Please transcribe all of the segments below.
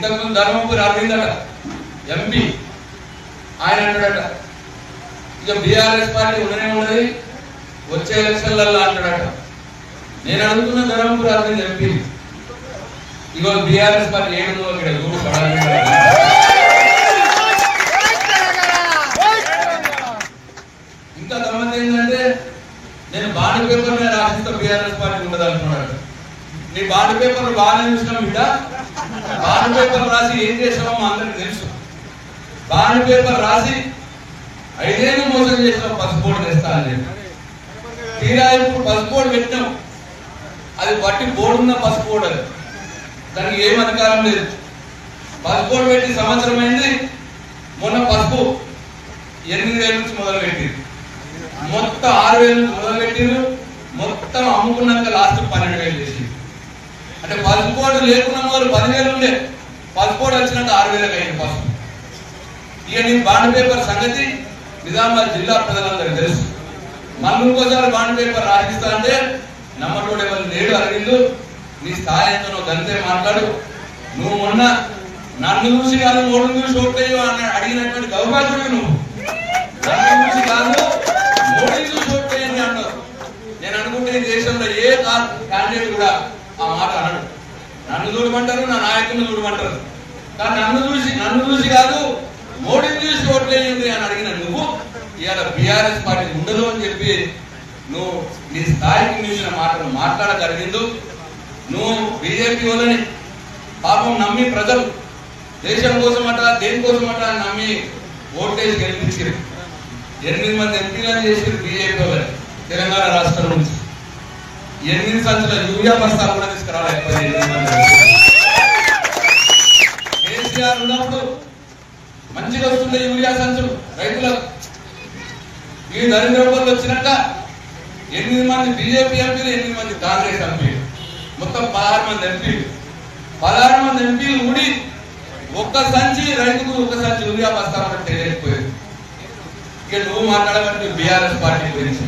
ఇంతకుముందు ధర్మపురి అరవిందట ఎంపీ, ఆయన అంటాడట ఇక బీఆర్ఎస్ పార్టీ ఉండనే ఉన్నది వచ్చే ఎలక్షన్లలో అంటాడట. నేను అడుగుతున్న ధర్మపురి అరవింద్ ఎంపీ, ఇగో బీఆర్ఎస్ పార్టీ ఏడు ఇక్కడ ఇంకా గమ్మత్ ఏంటంటే నేను బాండ్ పేపర్ మీద రాసిస్తే బీఆర్ఎస్ పార్టీ ఉండదు అంటున్నాడు. నీ బాండ్ పేపర్ బాగానే చూసినాం బిడ్డ, బాండ్ పేపర్ రాసి ఏం చేసామో మా అందరికి తెలుసు. బాండ్ పేపర్ రాసి 5 ఏళ్ళు మోసం చేసినాం పసుపోటు తెస్తా అని చెప్పి. తీరా ఇప్పుడు పసుపోటు పెట్టినాం, అది బట్టి బోర్డున్న పసుపోటు, అది దానికి ఏం అధికారం లేదు. పసుపోటు పెట్టి సంవత్సరం అయింది, మొన్న పసుపు 8,000 నుంచి మొదలు పెట్టింది, మొత్తం 6,000 నుంచి మొదలు పెట్టిండ్రు, మొత్తం అమ్ముకున్నాక లాస్ట్ 12,000 చేసింది. అంటే పసుపోటు లేకున్న వాళ్ళు 10,000 ఉండే, పసుపోటు వచ్చినాక 6,000 అయింది పసుపు. ఇక నేను బాండ్ పేపర్ సంగతి నిజామాబాద్ జిల్లా ప్రజలందరికీ తెలుసు. మళ్ళీ ఇంకోసారి బాండ్ పేపర్ రాసిస్తా అంటే నమ్మటోడు ఎవరు లేడు. అరవిందు నీ స్థాయి ఎంతో గంతే మాట్లాడు. నువ్వు మొన్న నన్ను చూసి కాదు మోడీని చూసి ఓట్లేయో అని అడిగినటువంటి గౌరవాదుడు నువ్వు. నన్ను చూసి కాదు మోడీని చూసి ఓట్లేయని అన్నారు. నేను అనుకుంటే ఈ దేశంలో ఏ క్యాండిడేట్ కూడా ఆ మాట అనడు. నన్ను చూడమంటారు, నా నాయకుడిని చూడమంటారు. కానీ నన్ను చూసి కాదు మోడీని చూసి ఓట్లేయండి అని అడిగిన నువ్వు ఇవాళ బీఆర్ఎస్ పార్టీ ఉండదు అని చెప్పి నువ్వు నీ స్థాయికి మించిన మాటలు మాట్లాడగలిగిందు. నువ్వు బీజేపీ వాళ్ళని పాపం నమ్మి ప్రజలు దేశం కోసమట దేనికోసమట అని నమ్మి ఓటేసి గెలిపించారు. 8 మంది ఎంపీలను చేసారు బీజేపీ వాళ్ళని తెలంగాణ రాష్ట్రం నుంచి. 8 సంచుల యూరియా బస్తాలు కూడా తీసుకురావాలి. కేసీఆర్ ఉన్నప్పుడు మంచిగా వస్తుండే యూరియా సంచులు రైతులకు. ఈ నరేంద్ర మోదీ వచ్చినాక 8 మంది బీజేపీ ఎంపీలు, 8 మంది కాంగ్రెస్ ఎంపీలు, మొత్తం 16 మంది ఎంపీలు. 16 మంది ఎంపీలు ఊడి ఒక్క సంచి రైతుకు ఒక సంచి యూరియా బస్తాలు తెలియకపోయేది. ఇక నువ్వు మాట్లాడబట్టి బీఆర్ఎస్ పార్టీ గురించి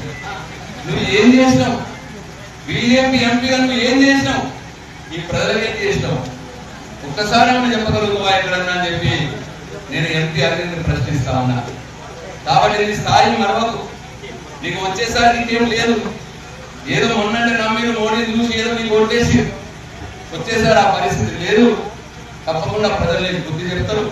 నువ్వు ఏం చేసినావు? బీజేపీ ఎంపీగా నువ్వు ఏం చేసినావు? ఈ ప్రజలకు ఏం చేసినావు? ఒక్కసారి ఏమైనా చెప్పగలుగుతావా ఎక్కడన్నా అని చెప్పి నేను ఎంపీ అరవింద్ని ప్రశ్నిస్తా ఉన్నా. కాబట్టి నీ స్థాయి మరవకు. నీకు వచ్చేసారి నీకేం లేదు. ఏదో మొన్నంటే నమ్మిన మోడీని చూసి ఏదో నీకు ఓటేసి వచ్చేసారి ఆ పరిస్థితి లేదు. తప్పకుండా ప్రజలు నీకు బుద్ధి చెప్తారు.